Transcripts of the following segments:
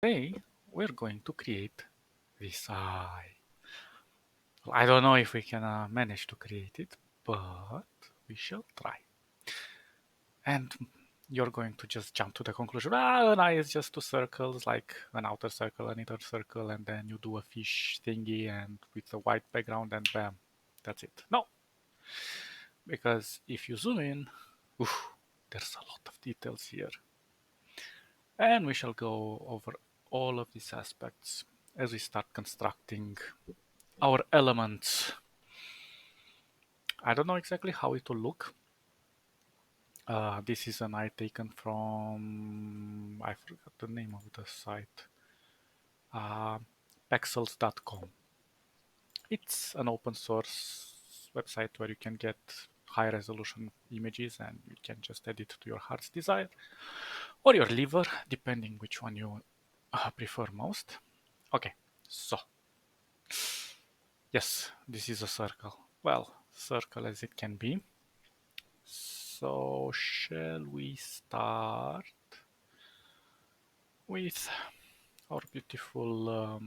Today we're going to create this eye. I don't know if we can manage to create it, but we shall try. And you're going to just jump to the conclusion, an eye is just two circles, like an outer circle, an inner circle, and then you do a fish thingy and with a white background and bam, that's it. No, because if you zoom in, oof, there's a lot of details here. And we shall go over all of these aspects as we start constructing our elements. I don't know exactly how it will look. This is an eye taken from, I forgot the name of the site, uh, pexels.com. It's an open source website where you can get high resolution images and you can just edit to your heart's desire or your liver, depending which one you prefer most. Okay, so yes, this is a circle. Well, circle as it can be. So shall we start with our beautiful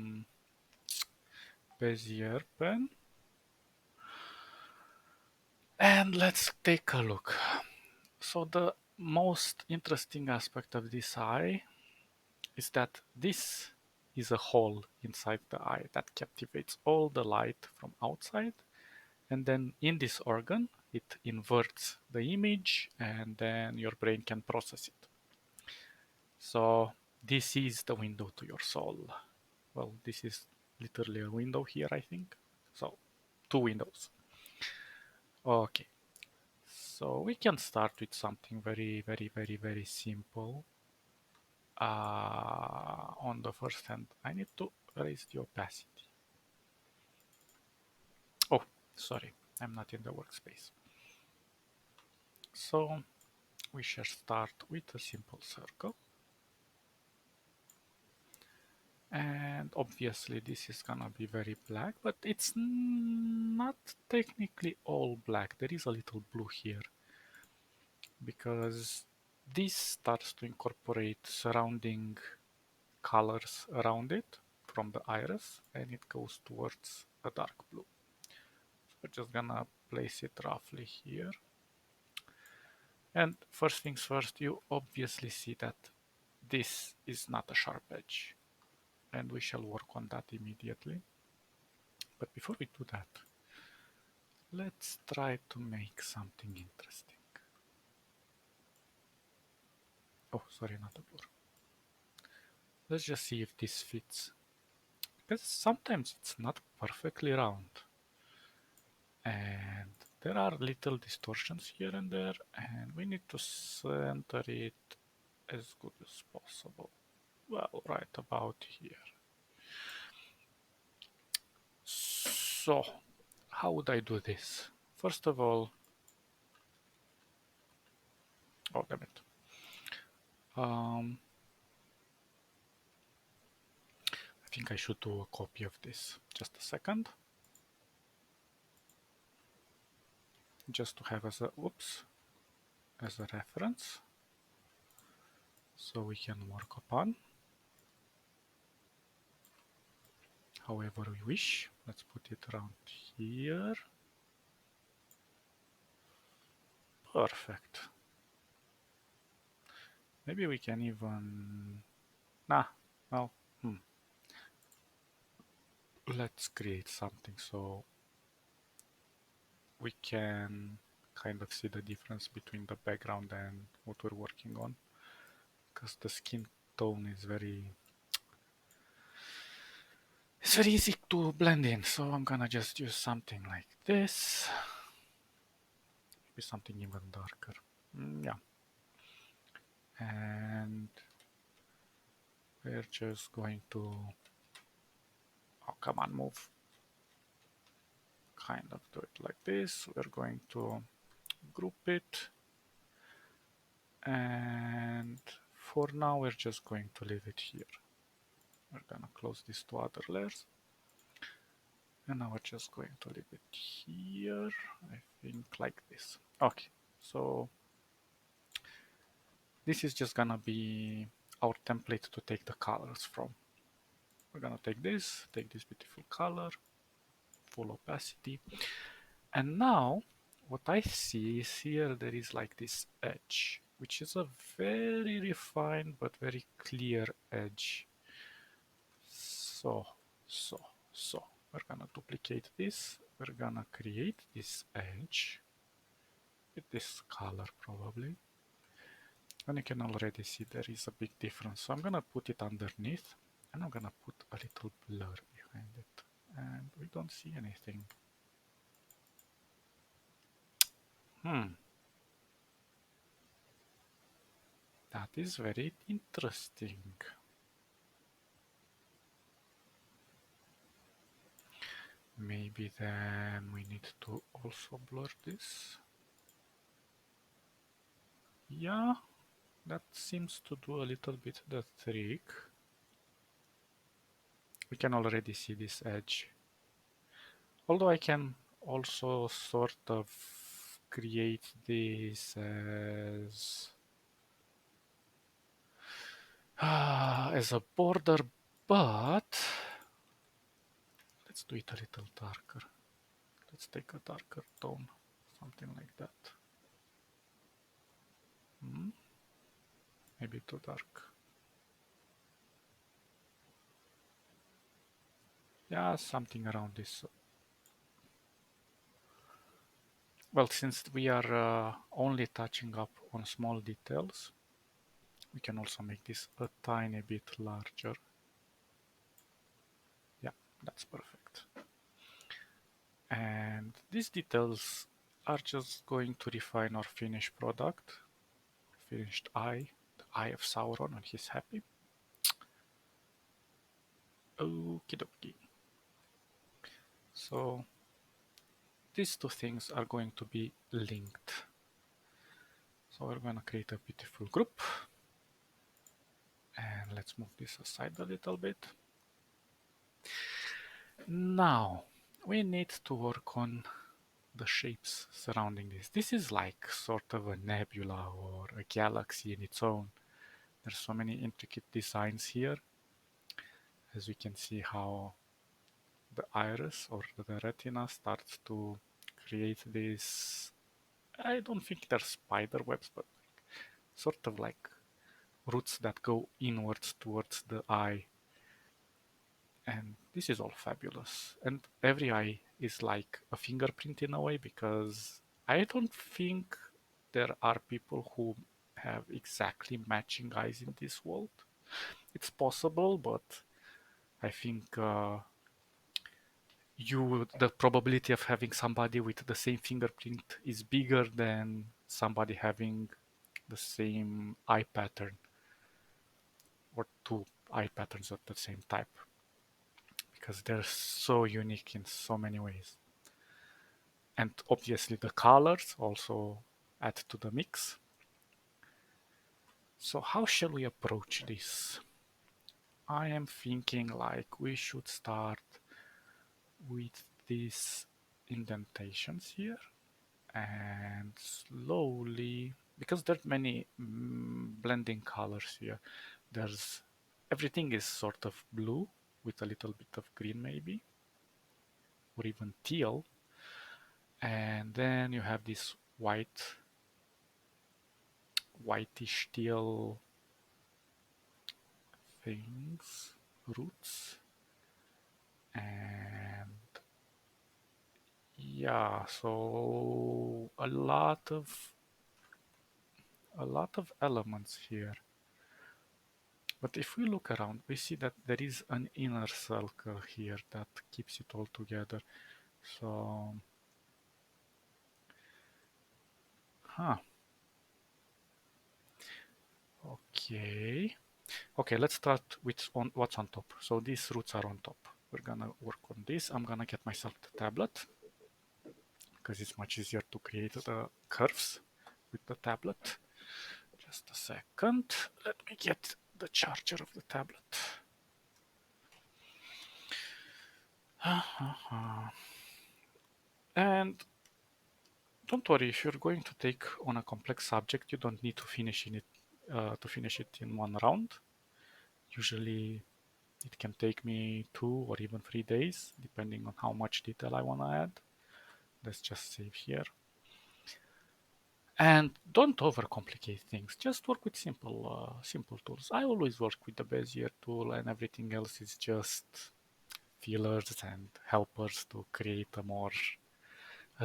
Bezier pen? And let's take a look. So the most interesting aspect of this eye is that this is a hole inside the eye that captivates all the light from outside, and then in this organ it inverts the image and then your brain can process it. So this is the window to your soul. Well, this is literally a window here, I think. So two windows. Okay, so we can start with something very simple. On the first hand, I need to raise the opacity. Oh, sorry, I'm not in the workspace. So we shall start with a simple circle. And obviously this is gonna be very black, but it's not technically all black. There is a little blue here because this starts to incorporate surrounding colors around it from the iris and it goes towards a dark blue. So we're just gonna place it roughly here. And first things first, you obviously see that this is not a sharp edge and we shall work on that immediately. But before we do that, let's try to make something interesting. Oh, sorry, not a blur. Let's just see if this fits. Because sometimes it's not perfectly round. And there are little distortions here and there, and we need to center it as good as possible. Well, right about here. So, how would I do this? First of all, oh damn it. I think I should do a copy of this. Just a second. Just to have as a as a reference. So we can work upon however we wish. Let's put it around here. Perfect. Maybe we can even... Nah, well, let's create something so we can kind of see the difference between the background and what we're working on. Because the skin tone is it's very easy to blend in. So I'm gonna just use something like this. Maybe something even darker. Yeah. And we're just going to... Oh, come on, move. Kind of do it like this. We're going to group it. And for now, we're just going to leave it here. We're gonna close these two other layers. And now we're just going to leave it here. I think like this. Okay, so this is just gonna be our template to take the colors from. We're gonna take this beautiful color, full opacity. And now what I see is here there is like this edge, which is a very refined but very clear edge. So, so, so, we're gonna duplicate this. We're gonna create this edge with this color probably. And you can already see there is a big difference. So I'm gonna put it underneath and I'm gonna put a little blur behind it. And we don't see anything. That is very interesting. Maybe then we need to also blur this. Yeah, that seems to do a little bit the trick. We can already see this edge. Although I can also sort of create this as a border, but let's do it a little darker. Let's take a darker tone, something like that. Maybe too dark. Yeah, something around this. Well, since we are only touching up on small details, we can also make this a tiny bit larger. Yeah, that's perfect. And these details are just going to refine our finished product, finished eye, the Eye of Sauron when he's happy. Okie dokie. So these two things are going to be linked. So we're going to create a beautiful group. And let's move this aside a little bit. Now we need to work on the shapes surrounding this. This is like sort of a nebula or a galaxy in its own. There's so many intricate designs here. As we can see how the iris or the retina starts to create this. I don't think they're spider webs, but sort of like roots that go inwards towards the eye. And this is all fabulous. And every eye is like a fingerprint in a way, because I don't think there are people who have exactly matching eyes in this world. It's possible, but I think the probability of having somebody with the same fingerprint is bigger than somebody having the same eye pattern or two eye patterns of the same type, because they're so unique in so many ways. And obviously the colors also add to the mix. So how shall we approach this? I am thinking like we should start with these indentations here and slowly, because there's many blending colors here. There's everything is sort of blue with a little bit of green maybe, or even teal. And then you have this whitish teal things, roots, and yeah, so a lot of elements here. But if we look around, we see that there is an inner circle here that keeps it all together. So, huh. Okay. Okay, let's start with what's on top. So these roots are on top. We're gonna work on this. I'm gonna get myself the tablet because it's much easier to create the curves with the tablet. Just a second. Let me get the charger of the tablet. And don't worry, if you're going to take on a complex subject, you don't need to finish it in one round. Usually it can take me 2 or even 3 days, depending on how much detail I want to add. Let's just save here. And don't overcomplicate things. Just work with simple tools. I always work with the Bezier tool, and everything else is just fillers and helpers to create a more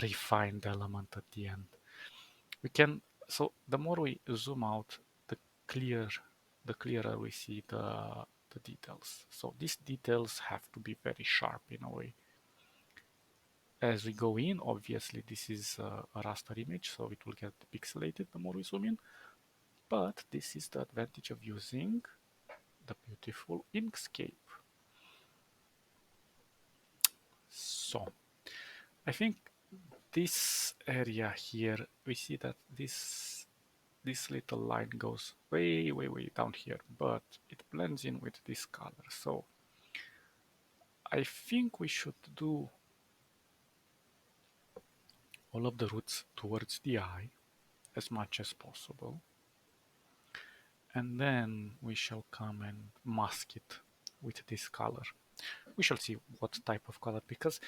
refined element at the end. We can so the more we zoom out, the clear the clearer we see the details. So these details have to be very sharp in a way. As we go in, obviously this is a raster image, so it will get pixelated the more we zoom in. But this is the advantage of using the beautiful Inkscape. So I think this area here, we see that this little line goes way down here, but it blends in with this color. So I think we should do all of the roots towards the eye as much as possible. And then we shall come and mask it with this color. We shall see what type of color, because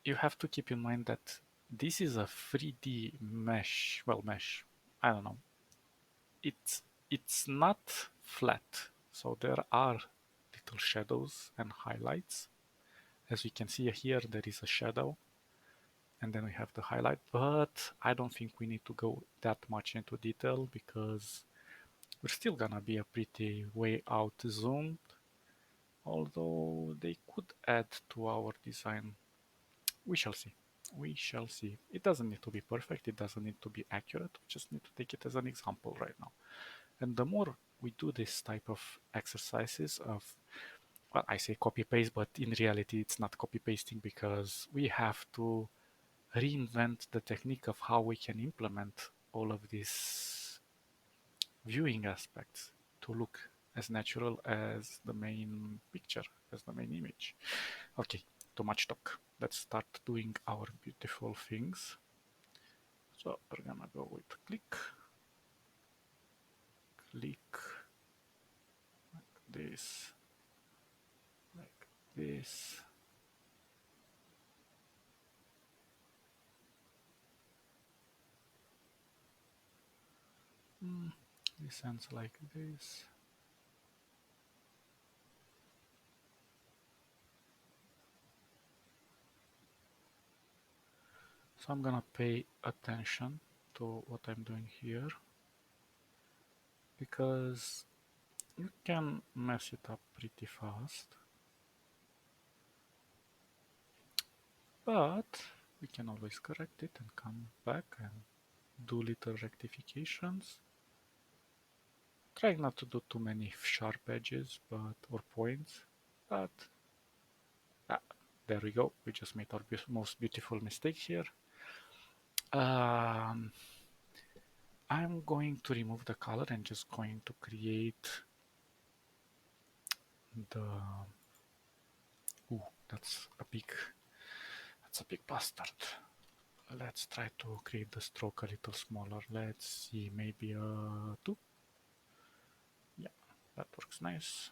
you have to keep in mind that this is a 3D mesh. Well, mesh. I don't know. It's not flat, so there are little shadows and highlights. As we can see here, there is a shadow, and then we have the highlight. But I don't think we need to go that much into detail because we're still gonna be a pretty way out zoomed. Although they could add to our design. We shall see. We shall see. It doesn't need to be perfect. It doesn't need to be accurate. We just need to take it as an example right now. And the more we do this type of exercises of, well, I say copy paste, but in reality it's not copy pasting because we have to reinvent the technique of how we can implement all of these viewing aspects to look as natural as the main picture, as the main image. Okay, too much talk. Let's start doing our beautiful things. So we're gonna go with click, click, like this, like this. This ends like this. So I'm gonna pay attention to what I'm doing here because you can mess it up pretty fast, but we can always correct it and come back and do little rectifications. Trying not to do too many sharp edges or points, but ah, there we go. We just made our most beautiful mistake here. Um, I'm going to remove the color and just going to create the. Ooh, that's a big bastard. Let's try to create the stroke a little smaller. Let's see, maybe a 2. Yeah, that works nice.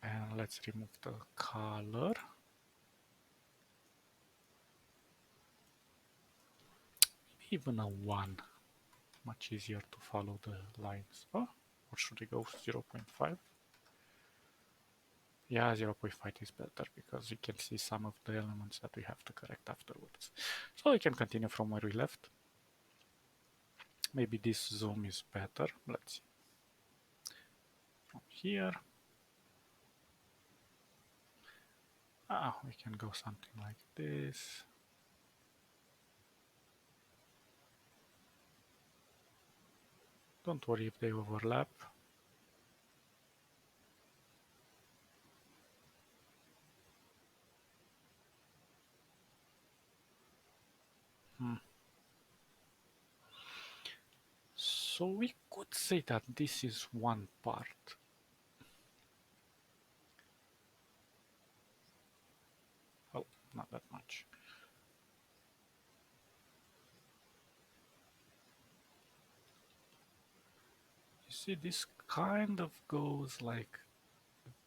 And let's remove the color. Even a 1. Much easier to follow the lines. Oh, or should I go 0.5? Yeah, 0.5 is better because we can see some of the elements that we have to correct afterwards. So we can continue from where we left. Maybe this zoom is better. Let's see. From here. We can go something like this. Don't worry if they overlap. So we could say that this is one part. Well, not that much. See, this kind of goes like,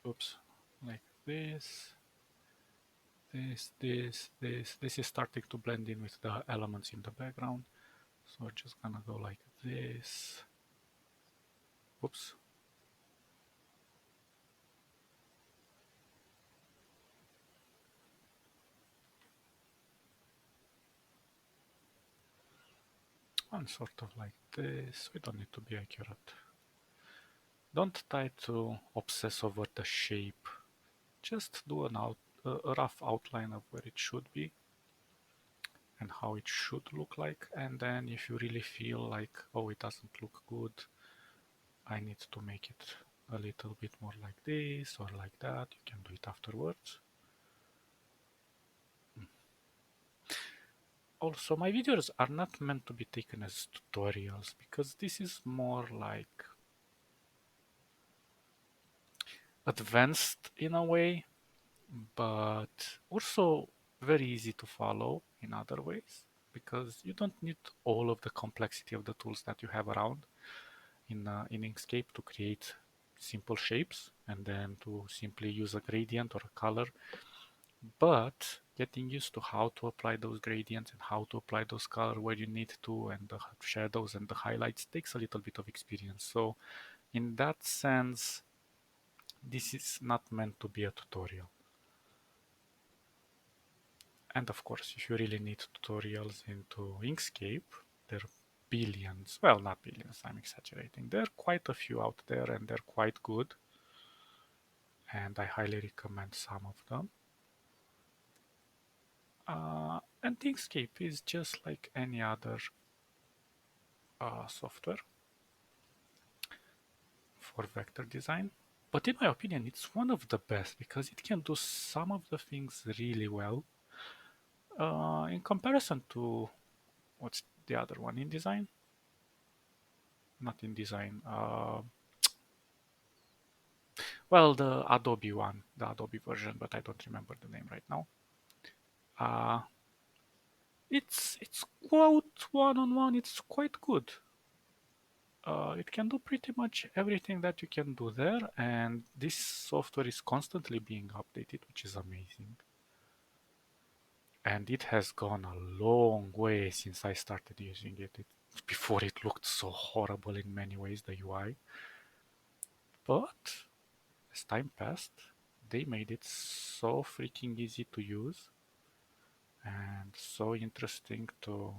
oops, like this. This is starting to blend in with the elements in the background. So we're just gonna go like this. Oops. And sort of like this. We don't need to be accurate. Don't try to obsess over the shape. Just do a rough outline of where it should be and how it should look like. And then if you really feel like, oh, it doesn't look good, I need to make it a little bit more like this or like that, you can do it afterwards. Also, my videos are not meant to be taken as tutorials because this is more like advanced in a way, but also very easy to follow in other ways because you don't need all of the complexity of the tools that you have around in Inkscape to create simple shapes and then to simply use a gradient or a color. But getting used to how to apply those gradients and how to apply those color where you need to and the shadows and the highlights takes a little bit of experience. So in that sense, this is not meant to be a tutorial. And of course, if you really need tutorials into Inkscape, there are billions, well, not billions, I'm exaggerating. There are quite a few out there and they're quite good. And I highly recommend some of them. And Inkscape is just like any other software for vector design. But in my opinion, it's one of the best because it can do some of the things really well in comparison to what's the other one InDesign? Not InDesign. Well, the Adobe one, the Adobe version, but I don't remember the name right now. Uh, it's quite one-on-one. It's quite good. It can do pretty much everything that you can do there, and this software is constantly being updated, which is amazing. And it has gone a long way since I started using it. Before it looked so horrible in many ways, the UI. But as time passed, they made it so freaking easy to use and so interesting to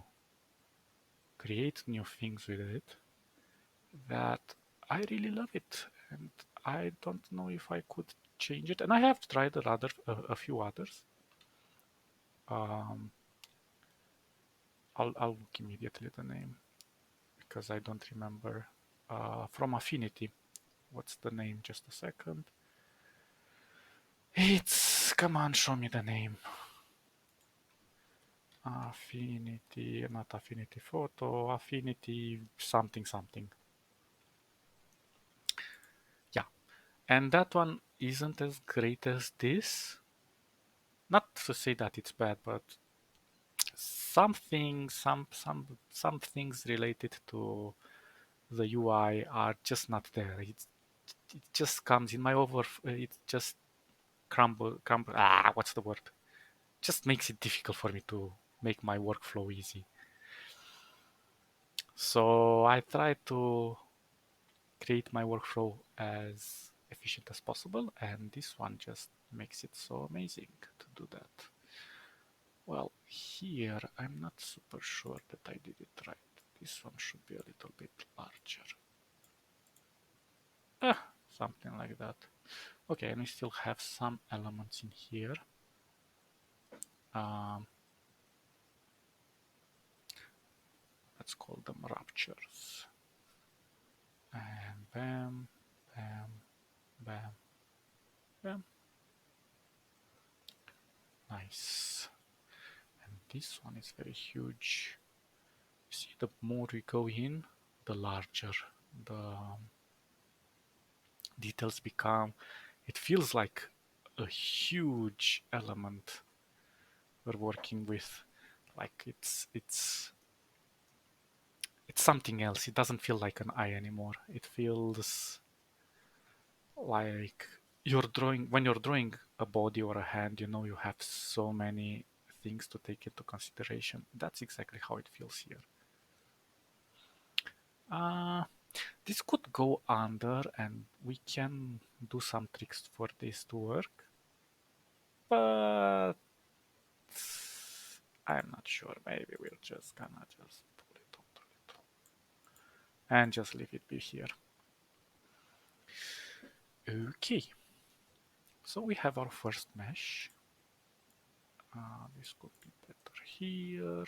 create new things with it that I really love it. And I don't know if I could change it. And I have tried a few others. Um, I'll look immediately the name because I don't remember. From Affinity. What's the name? Just a second. Come on, show me the name. Affinity, not Affinity Photo, Affinity something something. Yeah, and that one isn't as great as this. Not to say that it's bad, but some things related to the UI are just not there. It just comes in my it just crumble. What's the word? Just makes it difficult for me to make my workflow easy. So I try to create my workflow as efficient as possible, and this one just makes it so amazing to do that. Well, here I'm not super sure that I did it right. This one should be a little bit larger. Something like that. Okay, and we still have some elements in here. Um, let's call them raptures. And bam, bam, bam, bam. Nice. And this one is very huge. See, the more we go in, the larger the details become. It feels like a huge element we're working with. Like it's it's something else. It doesn't feel like an eye anymore. It feels like you're drawing, when you're drawing a body or a hand, you know you have so many things to take into consideration. That's exactly how it feels here. Uh, this could go under and we can do some tricks for this to work, but I'm not sure. Maybe we're just gonna just pull it out a little and just leave it be here. Okay, so we have our first mesh. This could be better here.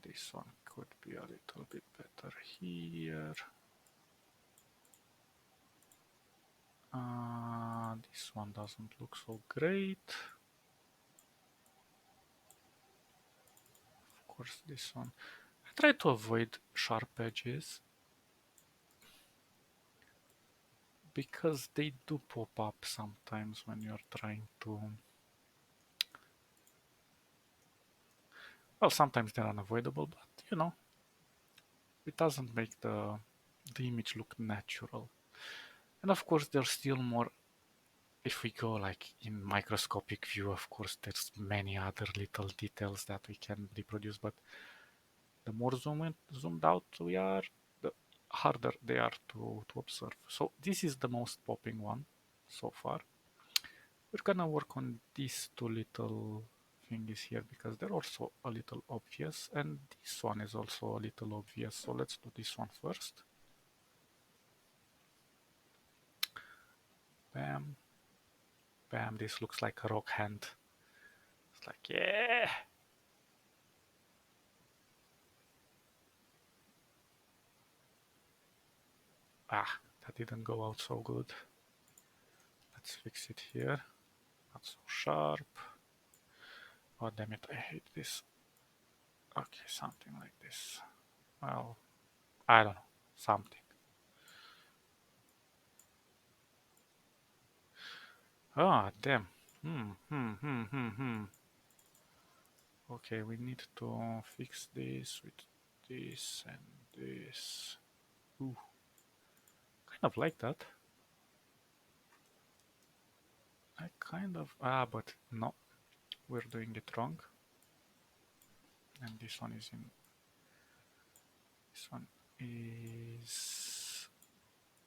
This one could be a little bit better here. This one doesn't look so great. Of course, this one. I try to avoid sharp edges because they do pop up sometimes when you're trying to. Well, sometimes they're unavoidable, but you know, it doesn't make the image look natural. And of course, there's still more. If we go like in microscopic view, of course, there's many other little details that we can reproduce, but the more zoomed out we are, the harder they are to observe. So this is the most popping one so far. We're gonna work on these two little thingies here because they're also a little obvious, and this one is also a little obvious. So let's do this one first. Bam. Bam, this looks like a rock hand. It's like, yeah. Ah, that didn't go out so good. Let's fix it here. Not so sharp. Oh, damn it, I hate this. Okay, something like this. Well, I don't know. Something. Ah, damn. Hmm. Okay, we need to fix this with this and this. Ooh, kind of like that. I kind of... but no. We're doing it wrong. And this one is in... This one is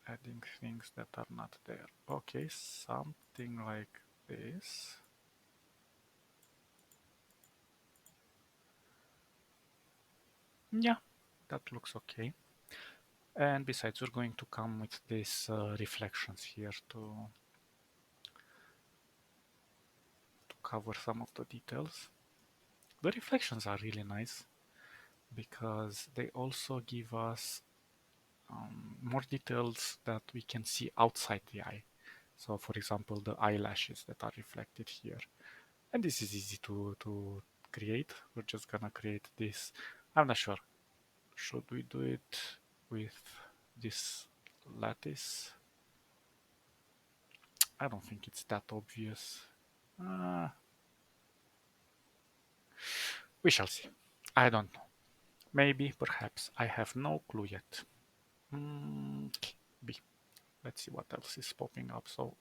adding things that are not there. Okay, something like this. Yeah, that looks okay. And besides, we're going to come with these reflections here to cover some of the details. The reflections are really nice because they also give us more details that we can see outside the eye. So for example, the eyelashes that are reflected here. And this is easy to create. We're just gonna create this. I'm not sure. Should we do it with this lattice? I don't think it's that obvious. Uh, we shall see. I don't know. Maybe, perhaps. I have no clue yet. B. Let's see what else is popping up. So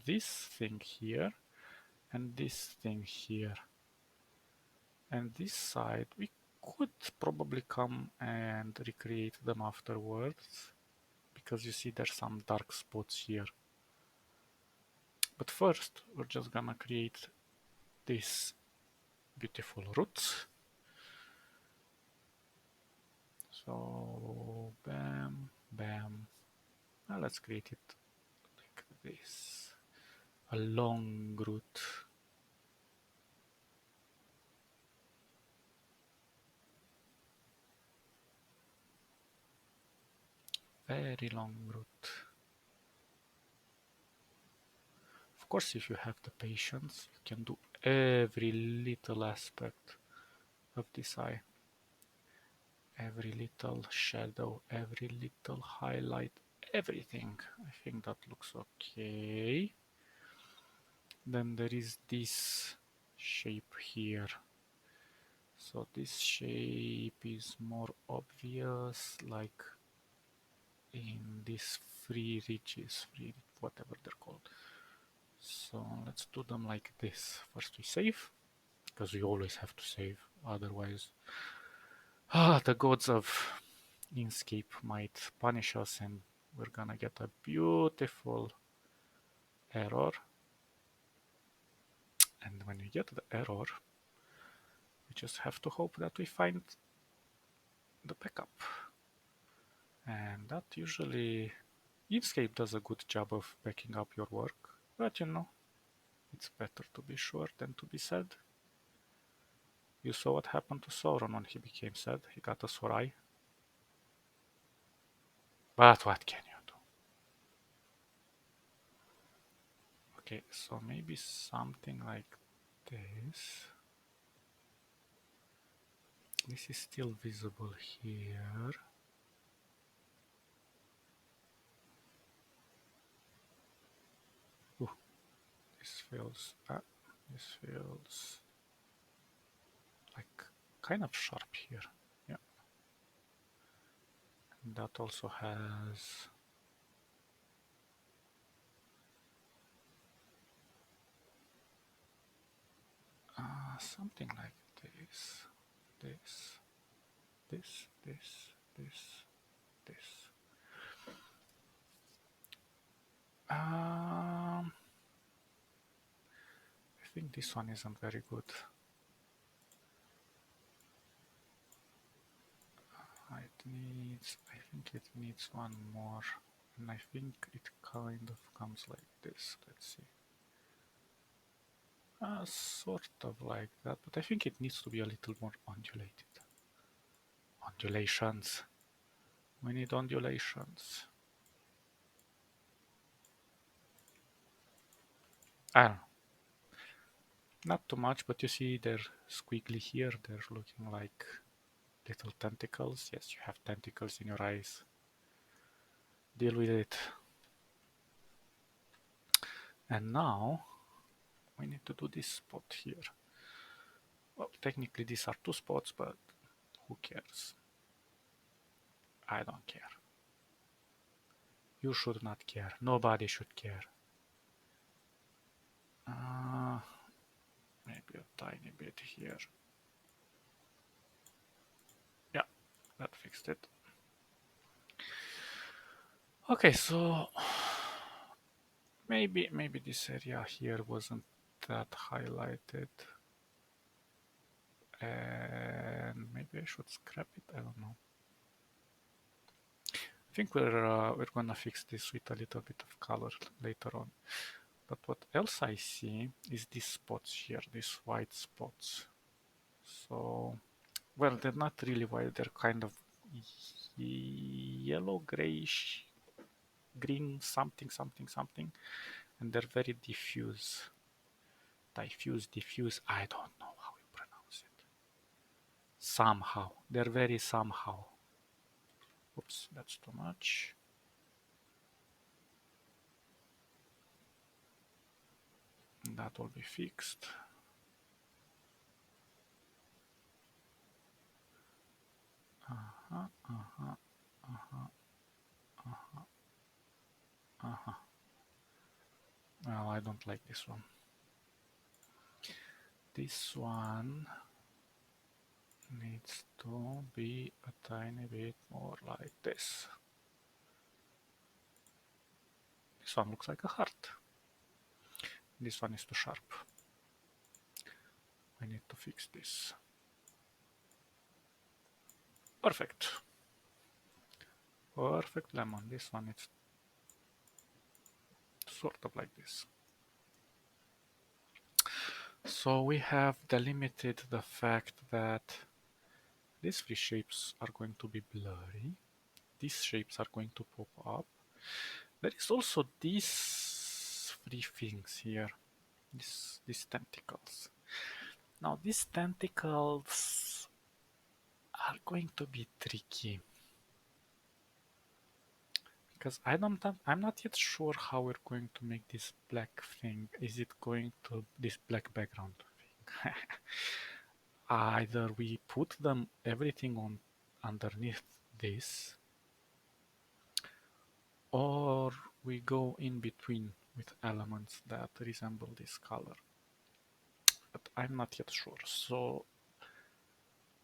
this thing here and this thing here and this side, we could probably come and recreate them afterwards because you see there's some dark spots here. But first, we're just gonna create these beautiful roots. So bam, bam. Now let's create it like this. A long root. Very long root. Of course, if you have the patience, you can do every little aspect of this eye. Every little shadow, every little highlight, everything. I think that looks okay. Then there is this shape here. So this shape is more obvious, like in these free ridges, free whatever they're called. So let's do them like this. First we save, because we always have to save, otherwise the gods of Inkscape might punish us and we're gonna get a beautiful error. And when we get the error, we just have to hope that we find the backup. And that usually, Inkscape does a good job of backing up your work, but you know, it's better to be sure than to be sad. You saw what happened to Sauron when he became sad. He got a sore eye. But what can you do? Okay, so maybe something like this. This is still visible here. Ooh, this feels like kind of sharp here. Yeah. And that also has something like this, this, this, this, this, this. I think this one isn't very good. I think it needs one more, and I think it kind of comes like this. Let's see. Sort of like that, but I think it needs to be a little more undulated. Undulations. We need undulations. I don't know. Not too much, but you see they're squiggly here. They're looking like little tentacles. Yes, you have tentacles in your eyes. Deal with it. And now we need to do this spot here. Well, technically these are two spots, but who cares? I don't care. You should not care. Nobody should care. Maybe a tiny bit here. Yeah, that fixed it. Okay, so maybe this area here wasn't that highlighted, and maybe I should scrap it. I don't know. I think we're gonna fix this with a little bit of color later on. But what else I see is these spots here, these white spots. So, well, they're not really white. They're kind of yellow, grayish, green, something, something, something, and they're very diffuse. Diffuse. I don't know how you pronounce it. Somehow. They're very somehow. Oops, that's too much. That will be fixed. Uh-huh, uh-huh, uh-huh, uh-huh, uh-huh. Well, I don't like this one. This one needs to be a tiny bit more like this. This one looks like a heart. This one is too sharp. I need to fix this. Perfect. Perfect lemon. This one is sort of like this. So we have delimited the fact that these three shapes are going to be blurry. These shapes are going to pop up. There is also these three things here. These tentacles. Now these tentacles are going to be tricky. Because I'm not yet sure how we're going to make this black thing. Is it going to this black background thing? either we put them everything on underneath this, or we go in between with elements that resemble this color. But I'm not yet sure. So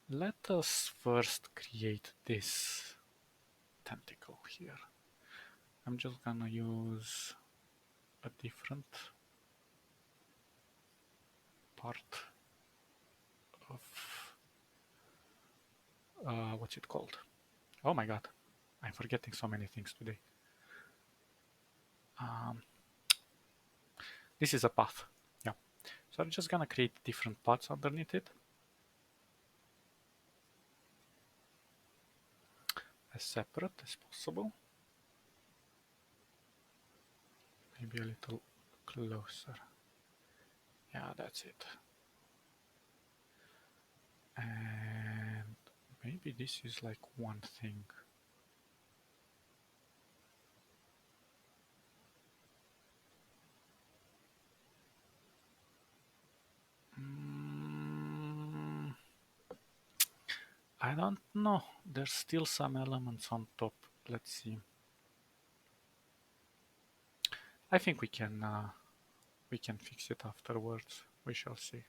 let us first create this tentacle here. I'm just gonna use a different part of what's it called? Oh my god, I'm forgetting so many things today. This is a path. Yeah. So I'm just gonna create different paths underneath it. As separate as possible. Maybe a little closer. Yeah, that's it. And maybe this is like one thing. I don't know. There's still some elements on top. Let's see. I think we can fix it afterwards. We shall see.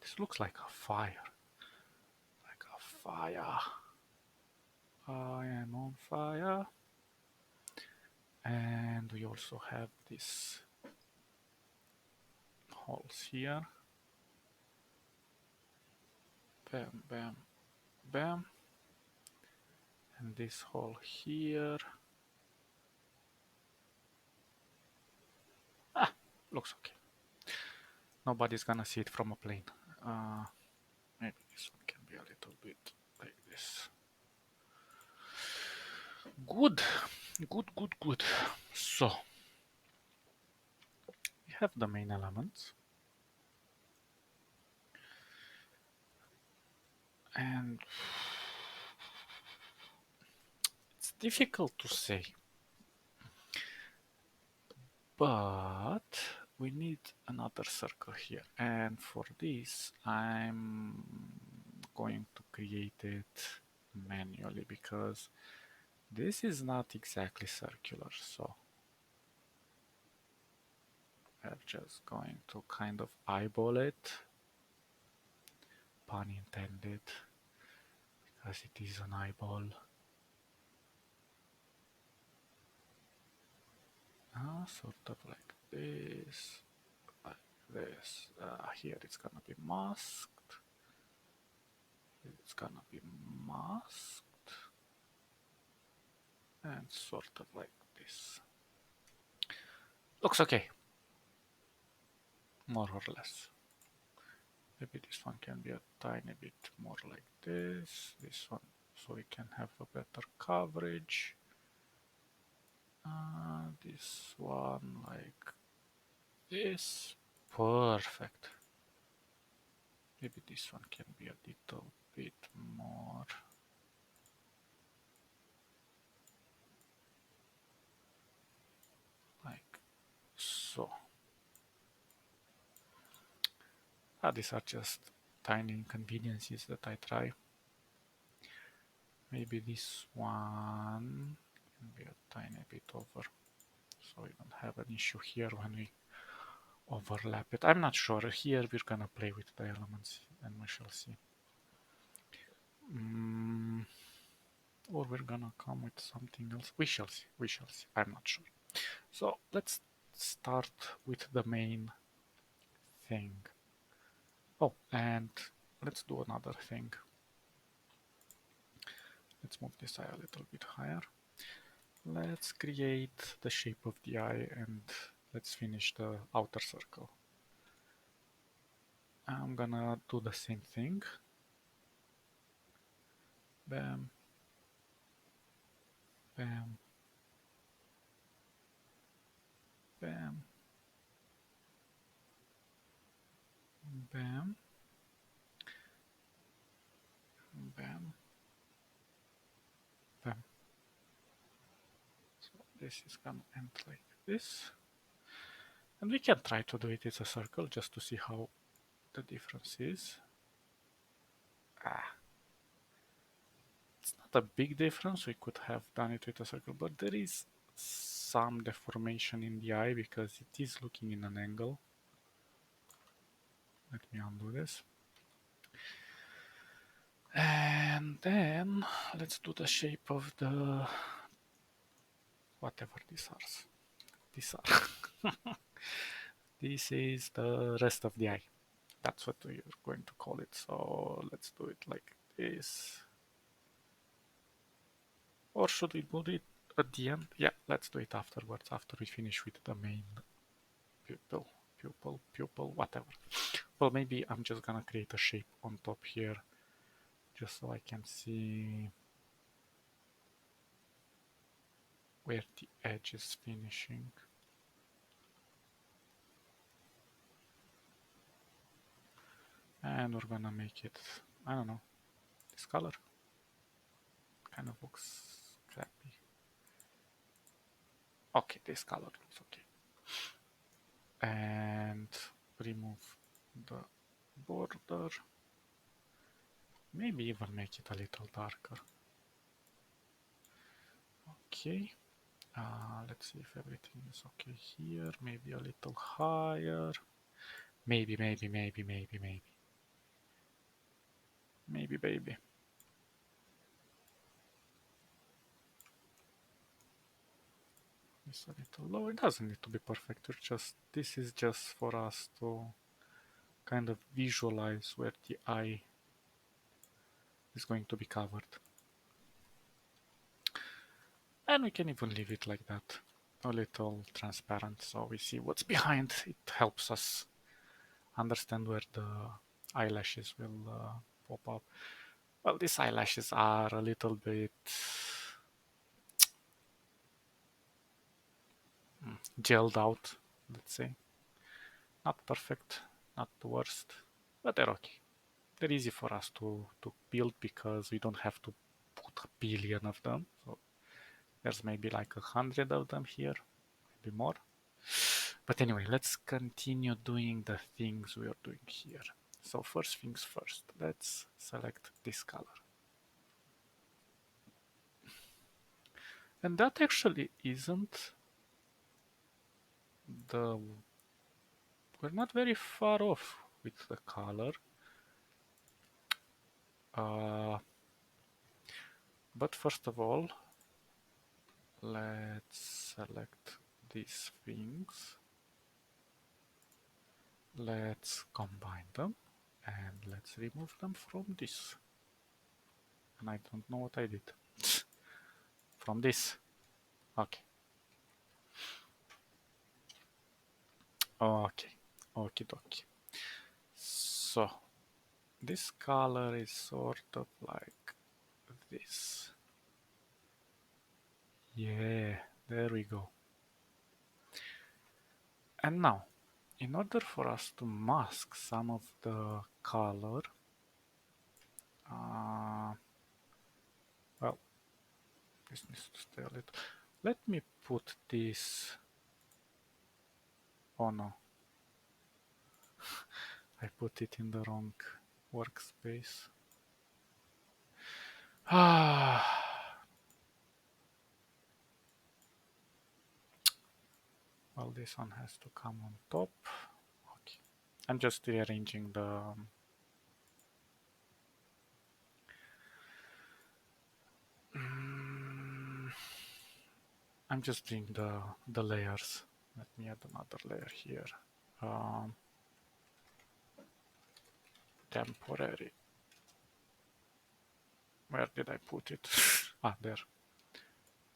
This looks like a fire. Like a fire. I am on fire. And we also have these holes here. Bam, bam, bam. And this hole here. Ah, looks okay. Nobody's gonna see it from a plane. Maybe this one can be a little bit like this. Good, good, good, good. So, we have the main elements. And it's difficult to say. But we need another circle here. And for this, I'm going to create it manually because this is not exactly circular. So we're just going to kind of eyeball it. Pun intended, because it is an eyeball. Sort of like this, like this. Here it's gonna be masked. It's gonna be masked. And sort of like this. Looks okay. More or less. Maybe this one can be a tiny bit more like this. This one, so we can have a better coverage. This one like this. Perfect. Maybe this one can be a little bit more like so. These are just tiny inconveniences that I try. Maybe this one can be a tiny bit over, so we don't have an issue here when we overlap it. I'm not sure. Here we're gonna play with the elements and we shall see. Or we're gonna come with something else. We shall see. We shall see. I'm not sure. So let's start with the main thing. Oh, and let's do another thing. Let's move this eye a little bit higher. Let's create the shape of the eye and let's finish the outer circle. I'm gonna do the same thing. Bam. Bam. Bam. Bam. Bam. Bam. So this is gonna end like this. And we can try to do it as a circle just to see how the difference is. It's not a big difference. We could have done it with a circle, but there is some deformation in the eye because it is looking in an angle. Let me undo this. And then let's do the shape of the whatever these are. These are. This is the rest of the eye. That's what we're going to call it. So let's do it like this. Or should we do it at the end? Yeah, let's do it afterwards, after we finish with the main pupil, whatever. Well, maybe I'm just gonna create a shape on top here, just so I can see where the edge is finishing. And we're gonna make it, I don't know, this color. Kind of looks crappy. Okay, this color looks okay. And remove the border. Maybe even make it a little darker. Okay. Let's see if everything is okay here. Maybe a little higher. Maybe. Maybe, baby. It's a little low. It doesn't need to be perfect. This is just for us to kind of visualize where the eye is going to be covered. And we can even leave it like that, a little transparent, so we see what's behind. It helps us understand where the eyelashes will pop up. Well, these eyelashes are a little bit gelled out, let's say. Not perfect, not the worst, but they're okay. They're easy for us to build because we don't have to put a billion of them. So there's maybe like 100 of them here, maybe more. But anyway, let's continue doing the things we are doing here. So first things first, let's select this color. And that actually isn't the... We're not very far off with the color. But first of all, let's select these things. Let's combine them and let's remove them from this. And I don't know what I did. From this. Okay. Okay. Okie dokie. So, this color is sort of like this. Yeah, there we go. And now, in order for us to mask some of the color, well, this needs to stay a little. Let me put this. Oh no, I put it in the wrong workspace. Well, this one has to come on top. Okay, I'm just rearranging the I'm just doing the layers. Let me add another layer here. Temporary. Where did I put it? There.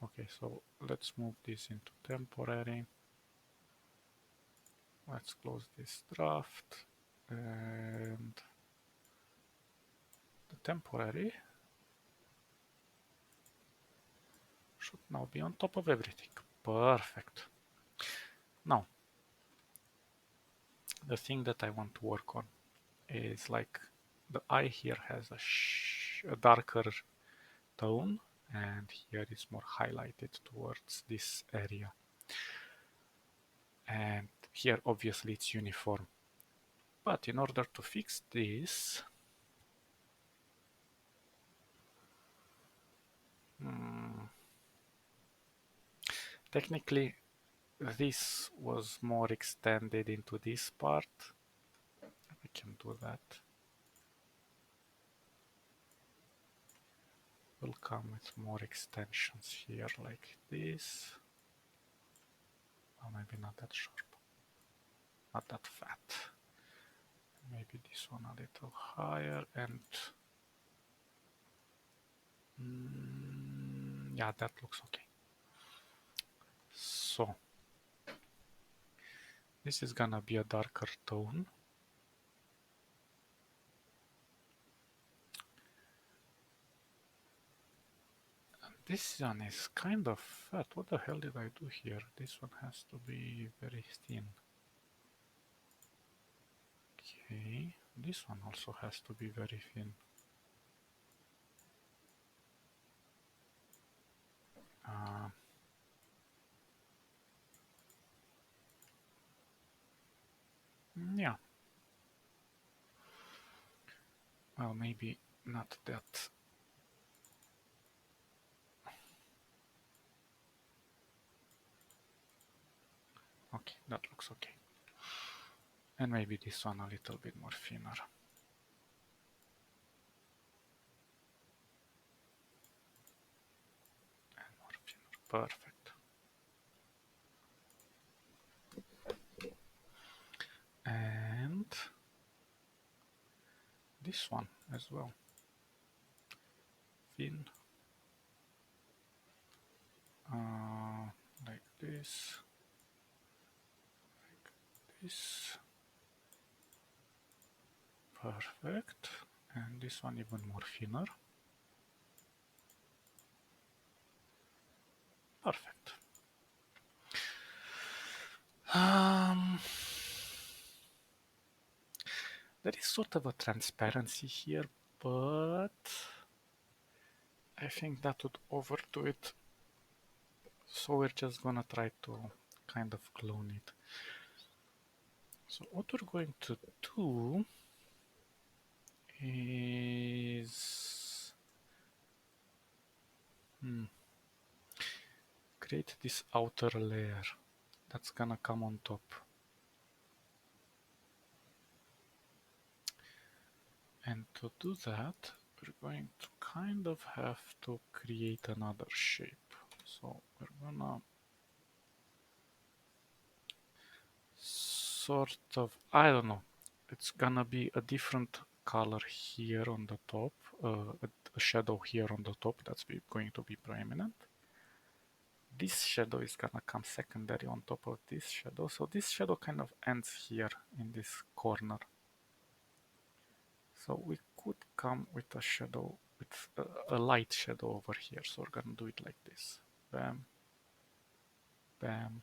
Okay, so let's move this into temporary. Let's close this draft. And the temporary should now be on top of everything. Perfect. Now, the thing that I want to work on is like the eye here has a darker tone, and here is more highlighted towards this area. And Here, obviously, it's uniform. But in order to fix this, technically, this was more extended into this part. We can do that. Will come with more extensions here, like this. Oh, maybe not that sharp, not that fat. Maybe this one a little higher, and yeah, that looks okay. So this is gonna be a darker tone. And this one is kind of fat. What the hell did I do here? This one has to be very thin. Okay, this one also has to be very thin. Yeah. Well, maybe not that. Okay, that looks okay. And maybe this one a little bit more thinner. And more thinner. Perfect. And this one as well. Thin. Like this. Like this. Perfect. And this one even more thinner. Perfect. There is sort of a transparency here, but I think that would overdo it. So we're just gonna try to kind of clone it. So what we're going to do is create this outer layer that's gonna come on top. And to do that, we're going to kind of have to create another shape. So we're gonna sort of, I don't know, it's gonna be a different color here on the top, a shadow here on the top that's going to be prominent. This shadow is gonna come secondary on top of this shadow, so this shadow kind of ends here in this corner. So we could come with a shadow, with a light shadow over here. So we're gonna do it like this. Bam, bam.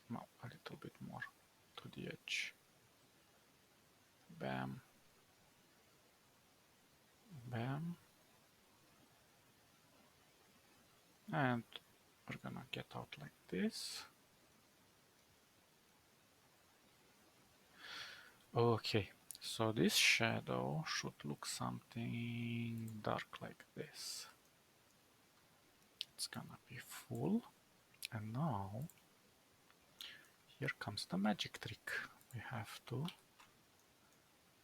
No, a little bit more to the edge. Bam, bam. And we're gonna get out like this. Okay, so this shadow should look something dark like this. It's gonna be full. And now, here comes the magic trick. We have to,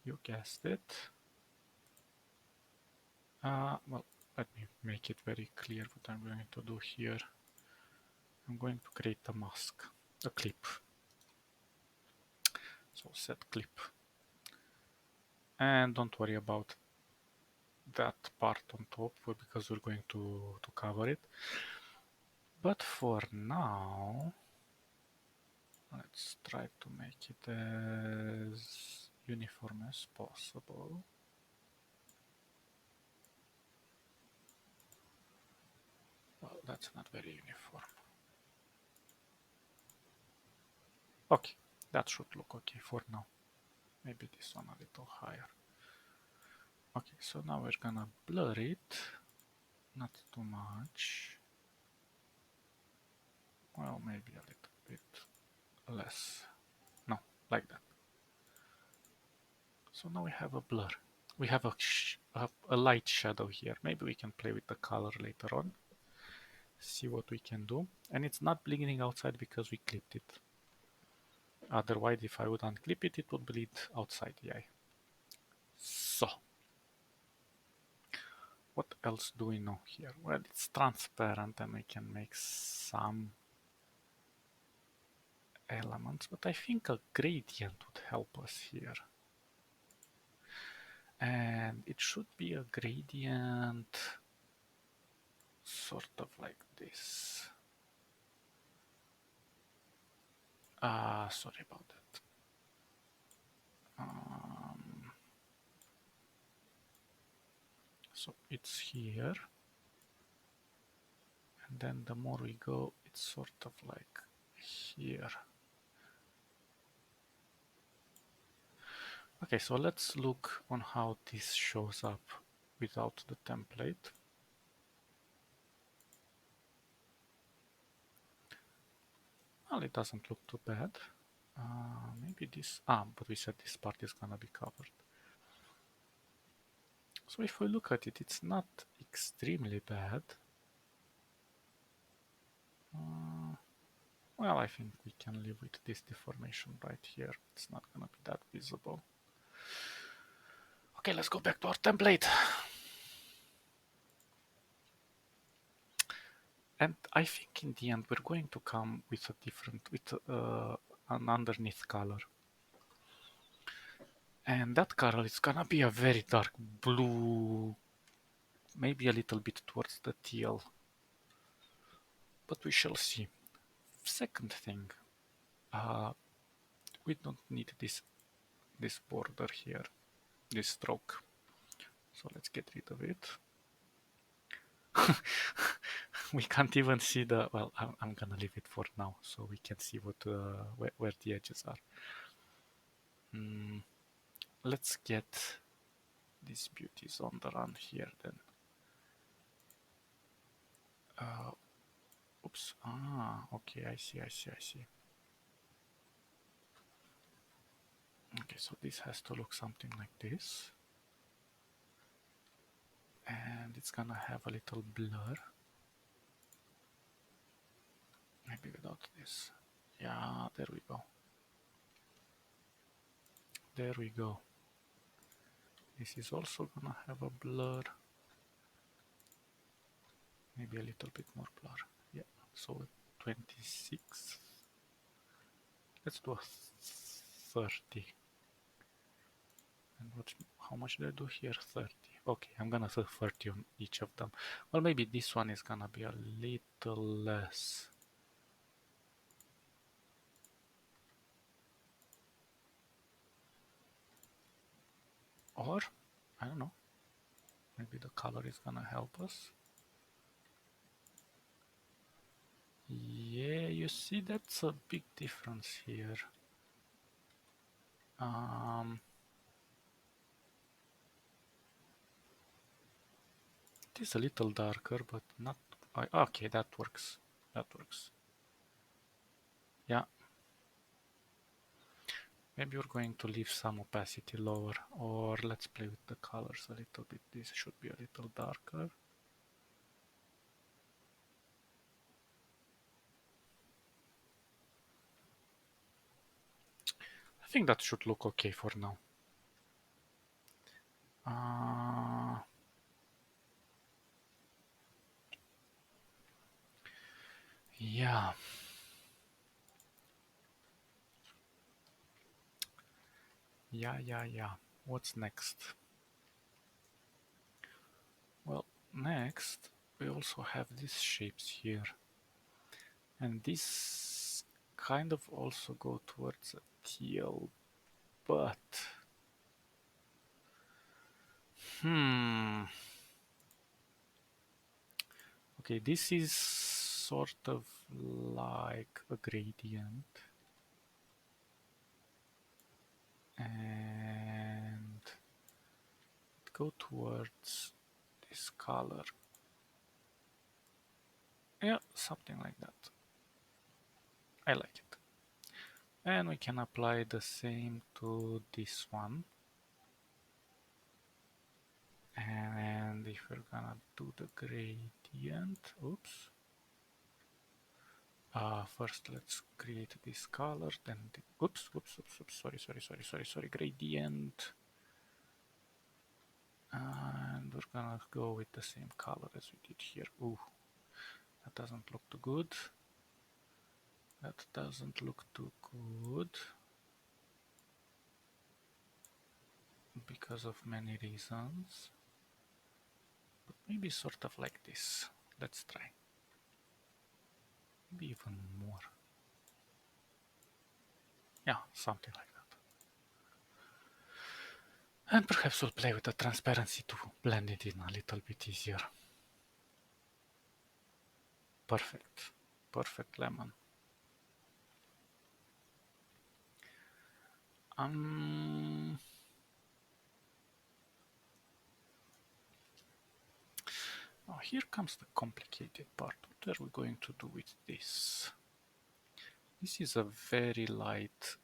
you guessed it. Well, let me make it very clear what I'm going to do here. I'm going to create a mask, a clip. So set clip. And don't worry about that part on top because we're going to cover it. But for now, let's try to make it as uniform as possible. Well, that's not very uniform. Okay, that should look okay for now. Maybe this one a little higher. Okay, so now we're gonna blur it, not too much. Well, maybe a little bit less. No, like that. So now we have a blur. We have a light shadow here. Maybe we can play with the color later on. See what we can do. And it's not bleeding outside because we clipped it. Otherwise, if I would unclip it, it would bleed outside the eye. So, what else do we know here? Well, it's transparent and we can make some elements, but I think a gradient would help us here. And it should be a gradient sort of like this. Sorry about that. So it's here. And then the more we go, it's sort of like here. Okay, so let's look on how this shows up without the template. Well, it doesn't look too bad. Maybe this, but we said this part is gonna be covered. So if we look at it, it's not extremely bad. Well, I think we can live with this deformation right here. It's not gonna be that visible. Okay, let's go back to our template. And I think in the end we're going to come with a different, with an underneath color. And that color is gonna be a very dark blue, maybe a little bit towards the teal. But we shall see. Second thing, we don't need this border here, this stroke. So let's get rid of it. We can't even see the, well, I'm gonna leave it for now so we can see what where the edges are. Let's get these beauties on the run here then. Oops. Okay, I see. Okay, so this has to look something like this. And it's gonna have a little blur. Maybe without this. Yeah, there we go. There we go. This is also gonna have a blur. Maybe a little bit more blur. Yeah, so 26. Let's do a 30. And how much did I do here? 30. Okay, I'm gonna do 30 on each of them. Well, maybe this one is gonna be a little less. Or, I don't know, maybe the color is gonna help us. Yeah, you see, that's a big difference here. It is a little darker, but not. Okay, that works. That works. Yeah. Maybe we're going to leave some opacity lower, or let's play with the colors a little bit. This should be a little darker. I think that should look okay for now. Yeah. Yeah. What's next? Well, next we also have these shapes here. And these kind of also go towards a teal, but okay, this is sort of like a gradient. And go towards this color. Yeah, something like that. I like it. And we can apply the same to this one. And if we're gonna do the gradient, oops. First let's create this color, then oops, sorry, gradient. And we're gonna go with the same color as we did here. Ooh, that doesn't look too good. That doesn't look too good. Because of many reasons. But maybe sort of like this. Let's try. Maybe even more. Yeah, something like that. And perhaps we'll play with the transparency to blend it in a little bit easier. Perfect. Perfect lemon. Now here comes the complicated part. What are we going to do with this? This is a very light.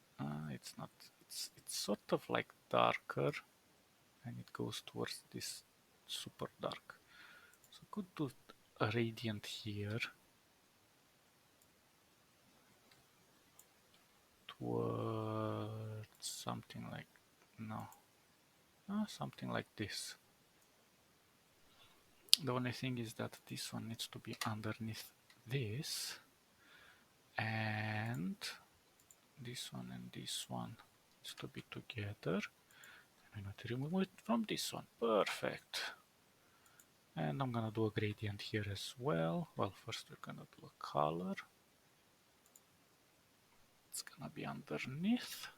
It's not. It's sort of like darker, and it goes towards this super dark. So could do a radiant here towards something like something like this. The only thing is that this one needs to be underneath this, and this one and this one needs to be together. I need to remove it from this one. Perfect. And I'm gonna do a gradient here as well. Well, first we're gonna do a color. It's gonna be underneath.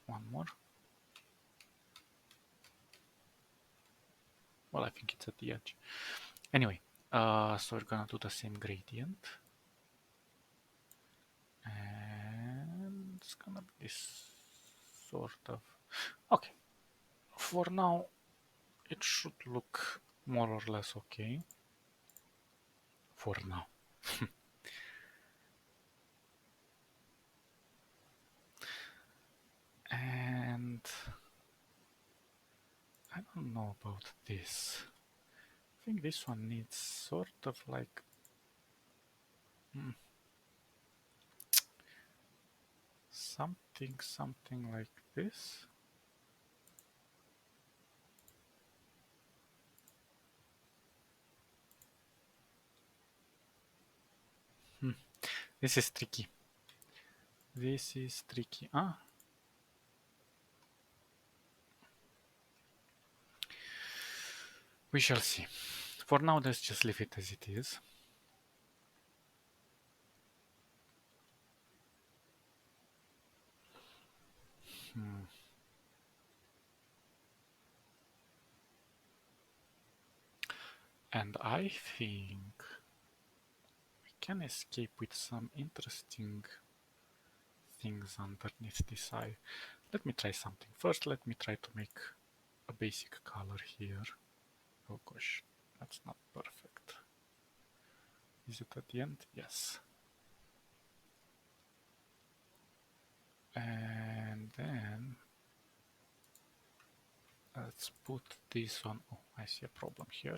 One more. Well, I think it's at the edge. Anyway, so we're gonna do the same gradient. And it's gonna be this sort of... Okay. For now, it should look more or less okay. For now. And I don't know about this. I think this one needs sort of like something like this. This is tricky. This is tricky. We shall see. For now, let's just leave it as it is. And I think we can escape with some interesting things underneath this eye. Let me try something. First, let me try to make a basic color here. Oh gosh, that's not perfect. Is it at the end? Yes. And then let's put this on. Oh, I see a problem here.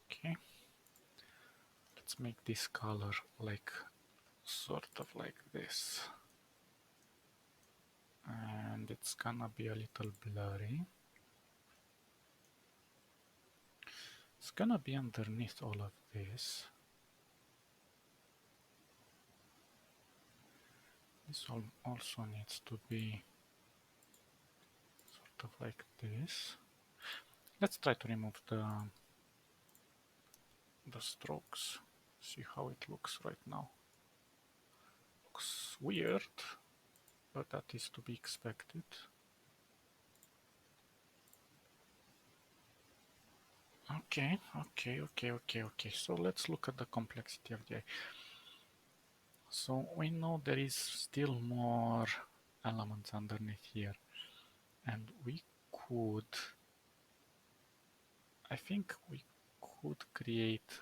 Okay. Let's make this color like sort of like this. And it's gonna be a little blurry. It's gonna be underneath all of this. This also needs to be sort of like this. Let's try to remove the strokes. See how it looks right now. Looks weird, but that is to be expected. Okay. So let's look at the complexity of the eye. So we know there is still more elements underneath here, and we could, I think we could create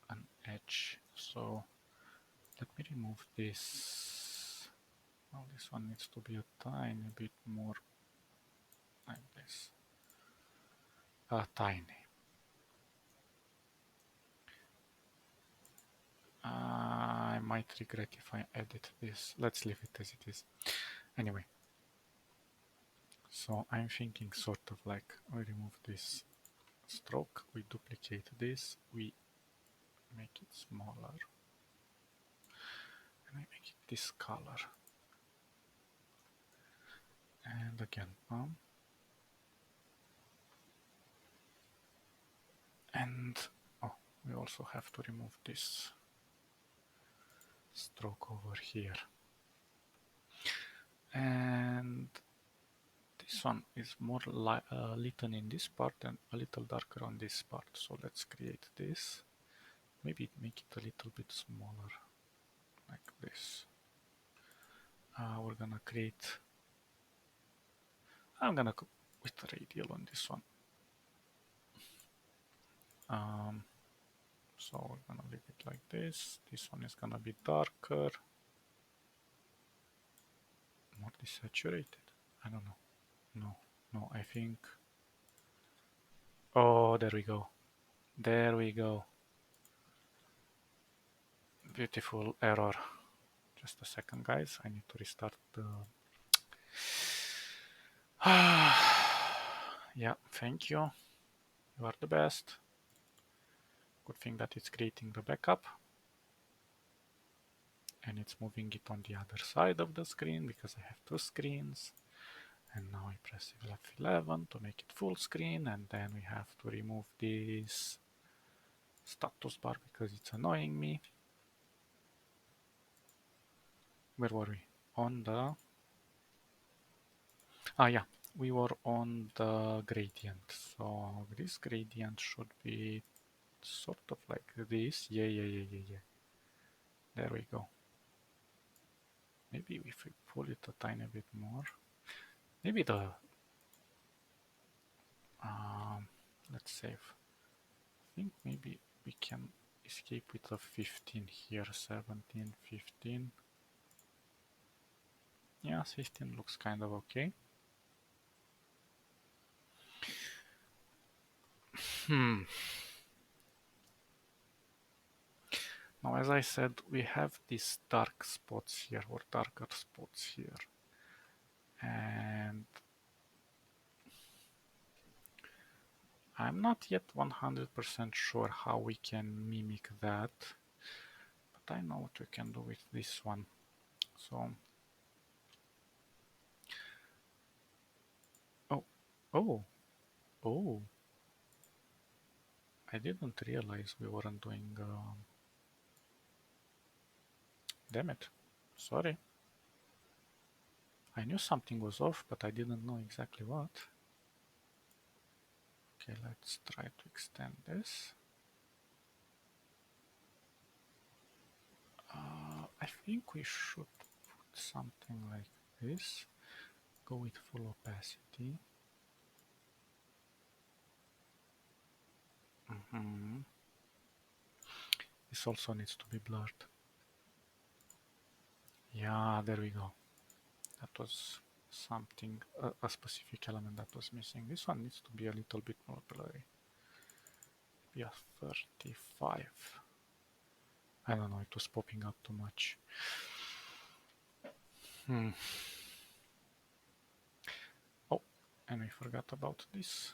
an edge. So Let me remove this. Well, this one needs to be a tiny bit more like this. Tiny. I might regret if I edit this. Let's leave it as it is. Anyway, so I'm thinking sort of like we remove this stroke, we duplicate this, we make it smaller, and I make it this color. And again, and oh, we also have to remove this stroke over here. And this one is more lit in this part and a little darker on this part. So let's create this. Maybe make it a little bit smaller, like this. We're gonna create. I'm gonna go with the radial on this one. So we're gonna leave it like this. This one is gonna be darker, more desaturated. I don't know. No, I think. Oh, there we go. There we go. Beautiful error. Just a second, guys. I need to restart the. Yeah, thank you. You are the best. Good thing that it's creating the backup. And it's moving it on the other side of the screen because I have two screens. And now I press F11 to make it full screen, and then we have to remove this status bar because it's annoying me. Where were we? On the... yeah, we were on the gradient. So this gradient should be sort of like this. Yeah. There we go. Maybe if we pull it a tiny bit more. Maybe the... let's save. I think maybe we can escape with a 15 here. 17, 15. Yeah, 15 looks kind of okay. Now, as I said, we have these dark spots here, or darker spots here. And I'm not yet 100% sure how we can mimic that. But I know what we can do with this one. So... Oh. I didn't realize we weren't doing... Damn it. Sorry. I knew something was off, but I didn't know exactly what. Okay, let's try to extend this. I think we should put something like this. Go with full opacity. This also needs to be blurred. Yeah, there we go. That was something, a specific element that was missing. This one needs to be a little bit more blurry. Maybe a 35. I don't know, it was popping up too much. Oh, and I forgot about this.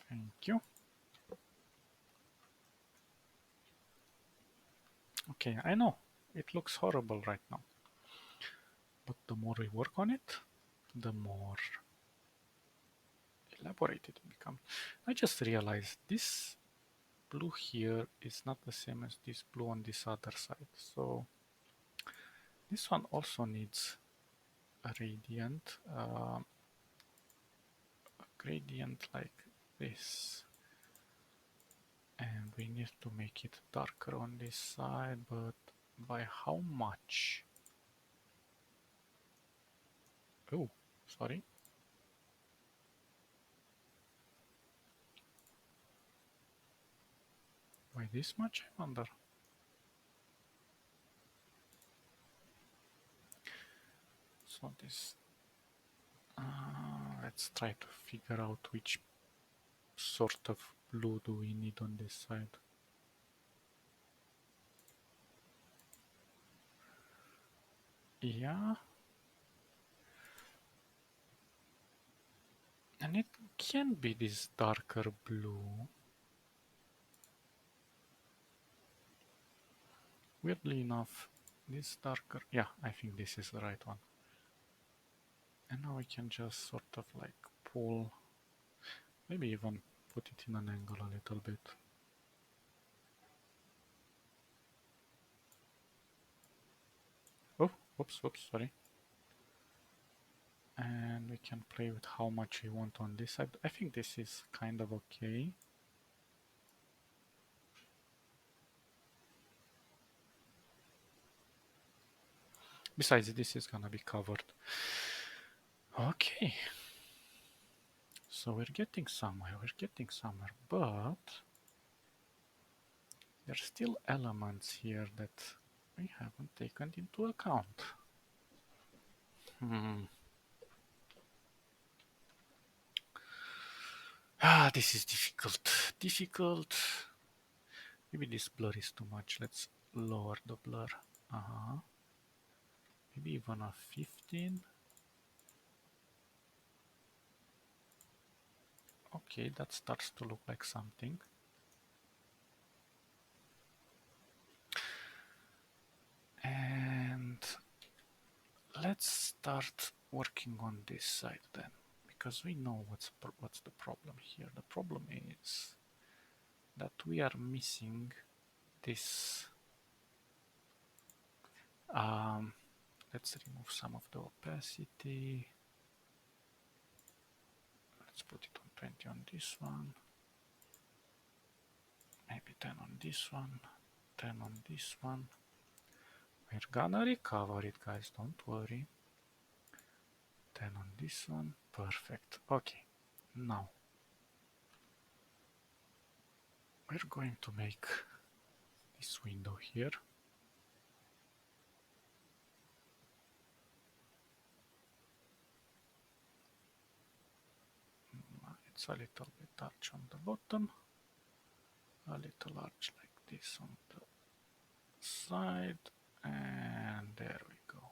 Thank you. Okay, I know, it looks horrible right now. But the more we work on it, the more elaborated it becomes. I just realized this blue here is not the same as this blue on this other side. So this one also needs a gradient like this. And we need to make it darker on this side, but by how much? Oh, sorry. By this much, I wonder. So this, let's try to figure out which sort of blue do we need on this side. Yeah. And it can be this darker blue. Weirdly enough, this darker, yeah, I think this is the right one. And now we can just sort of like pull, maybe even put it in an angle a little bit. Oh, whoops, sorry. And we can play with how much we want on this side. I think this is kind of okay. Besides, this is gonna be covered. Okay. So we're getting somewhere, but there's still elements here that we haven't taken into account. This is difficult. Maybe this blur is too much. Let's lower the blur. Maybe even a 15. Okay, that starts to look like something. And let's start working on this side then, because we know what's the problem here. The problem is that we are missing this. Let's remove some of the opacity. Let's put it on 20 on this one. Maybe 10 on this one. 10 on this one. We're gonna recover it, guys, don't worry. 10 on this one. Perfect. Okay, now we're going to make this window here. It's a little bit arch on the bottom, a little arch like this on the side, and there we go.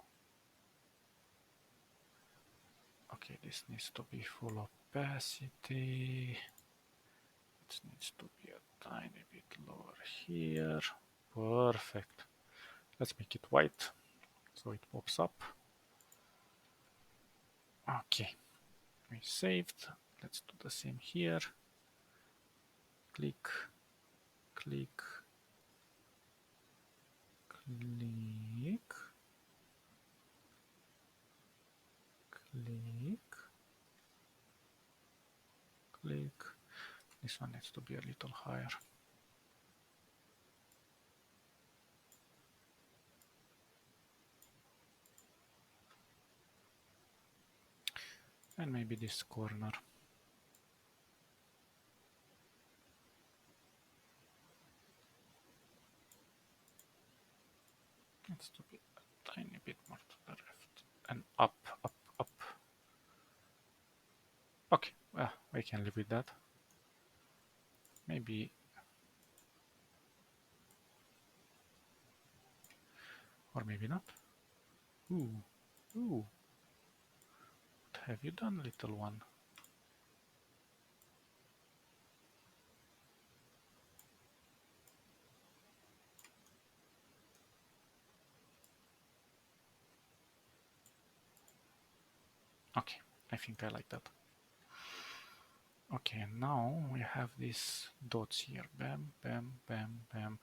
Okay, this needs to be full opacity. It needs to be a tiny bit lower here. Perfect. Let's make it white so it pops up. Okay, we saved. Let's do the same here. Click, click, click, click, click. This one needs to be a little higher. And maybe this corner. Needs to be a tiny bit more to the left. And up, up, up. Okay, well, we can live with that. Maybe. Or maybe not. Ooh, ooh. What have you done, little one? Okay, I think I like that. Okay, now we have these dots here. Bam, bam, bam, bam.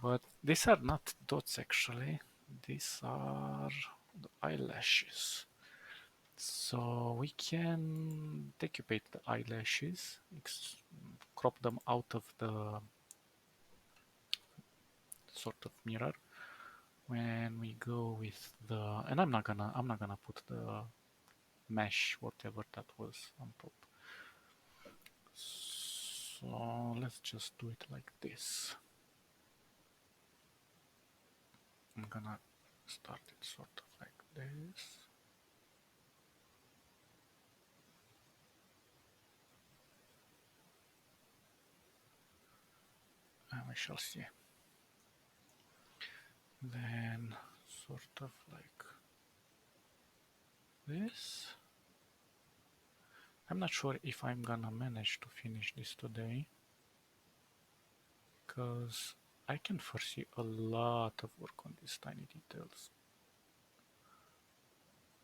But these are not dots actually. These are the eyelashes. So we can decupate the eyelashes, crop them out of the sort of mirror. When we go with the, and I'm not gonna put the mesh, whatever that was, on top. So let's just do it like this. I'm gonna start it sort of like this. we shall see. Then sort of like this. I'm not sure if I'm gonna manage to finish this today, because I can foresee a lot of work on these tiny details.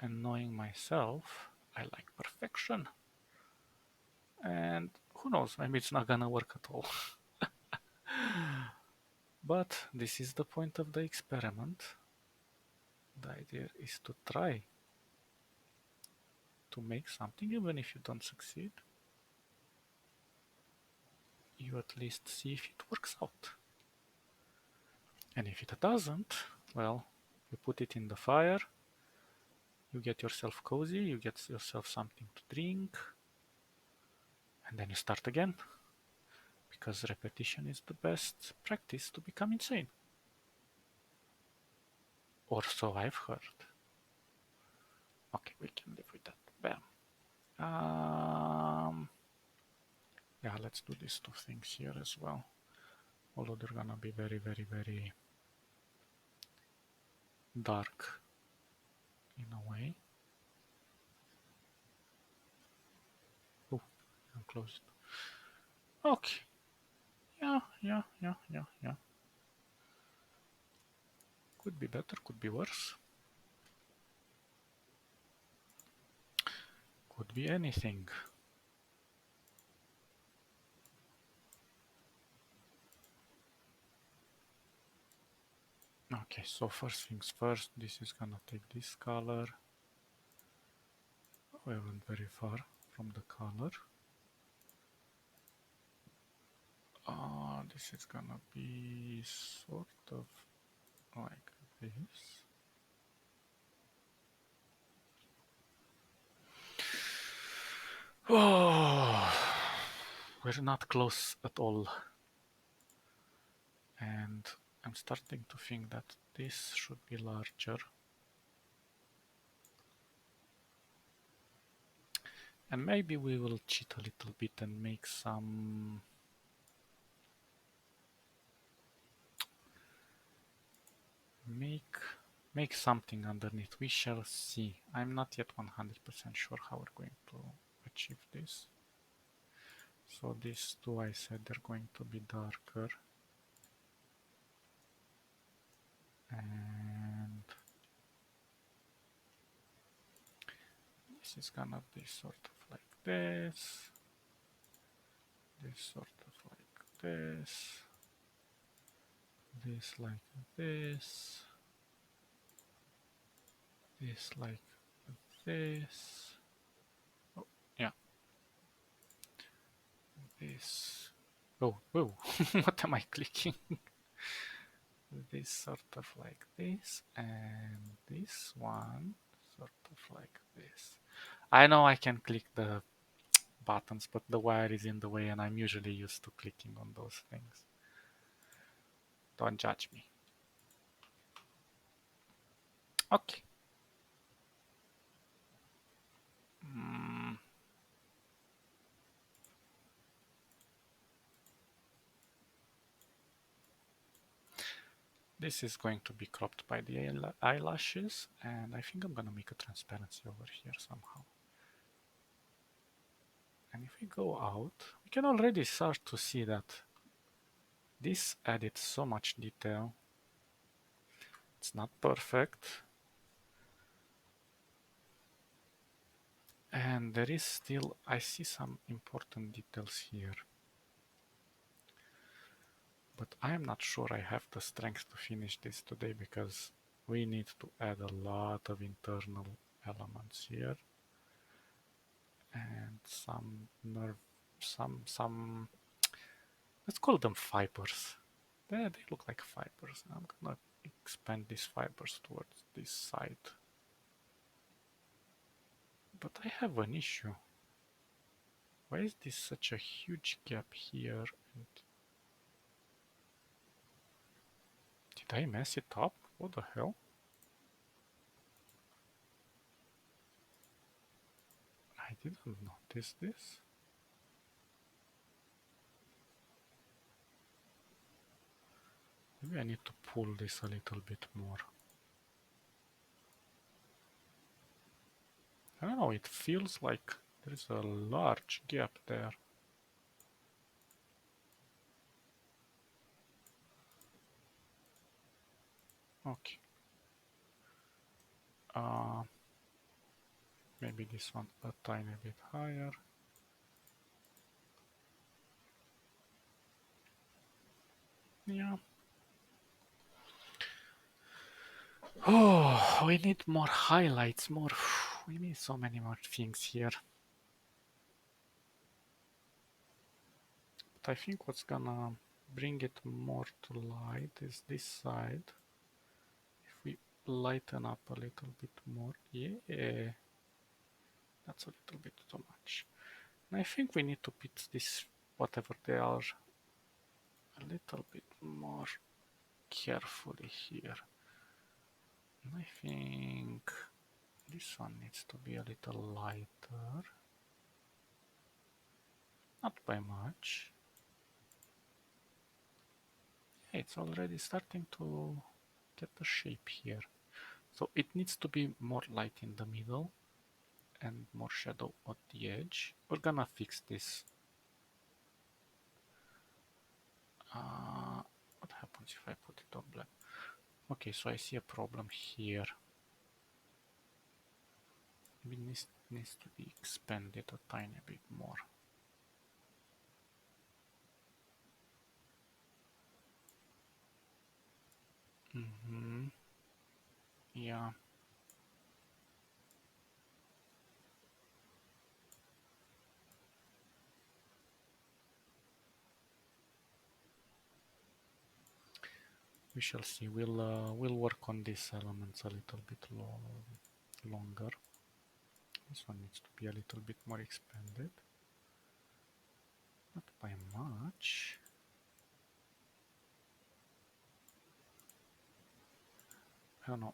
And knowing myself, I like perfection. And who knows, maybe it's not gonna work at all. But this is the point of the experiment. The idea is to try to make something, even if you don't succeed. You at least see if it works out. And if it doesn't, well, you put it in the fire, you get yourself cozy, you get yourself something to drink, and then you start again. Because repetition is the best practice to become insane. Or so I've heard. Okay, we can live with that. Bam. Yeah, let's do these two things here as well. Although they're gonna be very, very, very dark in a way. Oh, I'm closed. Okay. Yeah. Could be better, could be worse. Could be anything. Okay, so first things first, this is gonna take this color. We went very far from the color. This is gonna be sort of like this. Oh, we're not close at all. And I'm starting to think that this should be larger. And maybe we will cheat a little bit and make some make something underneath. We shall see. I'm not yet 100% sure how we're going to achieve this. So these two, I said they're going to be darker. And this is gonna be sort of like this. This sort of like this. This like this. This like this. Oh, yeah. This. Oh, whoa. What am I clicking? This sort of like this, and this one sort of like this. I know I can click the buttons, but the wire is in the way, and I'm usually used to clicking on those things. Don't judge me. Okay. This is going to be cropped by the eyelashes, and I think I'm gonna make a transparency over here somehow. And if we go out, we can already start to see that this added so much detail. It's not perfect. And there is still, I see some important details here. But I am not sure I have the strength to finish this today, because we need to add a lot of internal elements here. And some nerve, some, let's call them fibers. They look like fibers. I'm gonna expand these fibers towards this side. But I have an issue. Why is this such a huge gap here? And did I mess it up? What the hell? I didn't notice this. Maybe I need to pull this a little bit more. I don't know, it feels like there's a large gap there. Okay. Maybe this one a tiny bit higher. Yeah. Oh, we need more highlights, more. We need so many more things here. But I think what's gonna bring it more to light is this side. If we lighten up a little bit more, yeah, that's a little bit too much. And I think we need to put this, whatever they are, a little bit more carefully here. And I think this one needs to be a little lighter. Not by much. It's already starting to get a shape here. So it needs to be more light in the middle and more shadow at the edge. We're gonna fix this. What happens if I put it on black? Okay, so I see a problem here. Maybe this needs to be expanded a tiny bit more. Yeah. We shall see. We'll work on these elements a little bit longer. This one needs to be a little bit more expanded. Not by much. I don't know.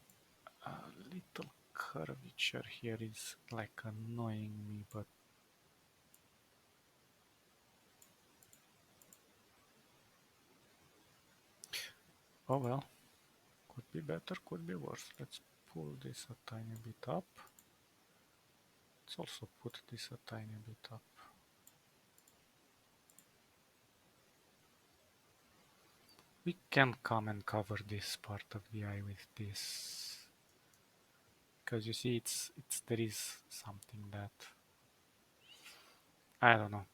A little curvature here is like annoying me, but oh well. Could be better, could be worse. Let's pull this a tiny bit up. Let's also put this a tiny bit up. We can come and cover this part of the eye with this, because you see, it's there is something that I don't know.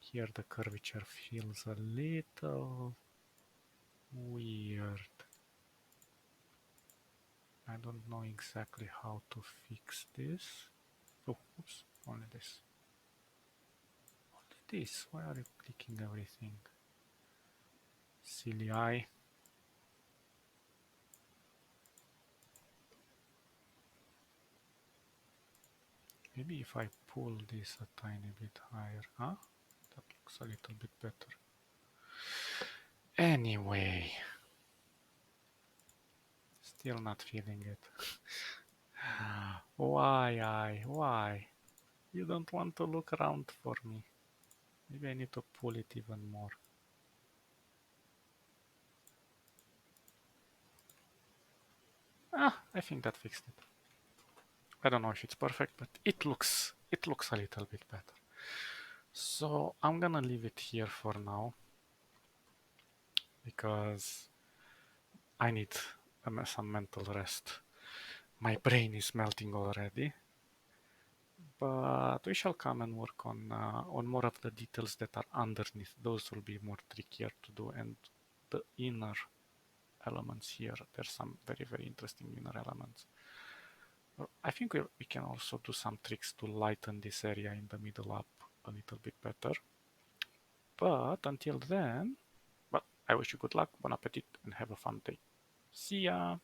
Here the curvature feels a little weird. I don't know exactly how to fix this. Oh, oops, only this. Only this. Why are you clicking everything? Silly eye. Maybe if I pull this a tiny bit higher, huh? That looks a little bit better. Anyway, still not feeling it. Why, I? Why? You don't want to look around for me. Maybe I need to pull it even more. I think that fixed it. I don't know if it's perfect, but it looks a little bit better. So I'm gonna leave it here for now because I need some mental rest. My brain is melting already, but we shall come and work on more of the details that are underneath. Those will be more trickier to do, and the inner elements here. There's some very interesting inner elements. I think we can also do some tricks to lighten this area in the middle up a little bit better. But until then, well, I wish you good luck, bon appetit, and have a fun day. See ya!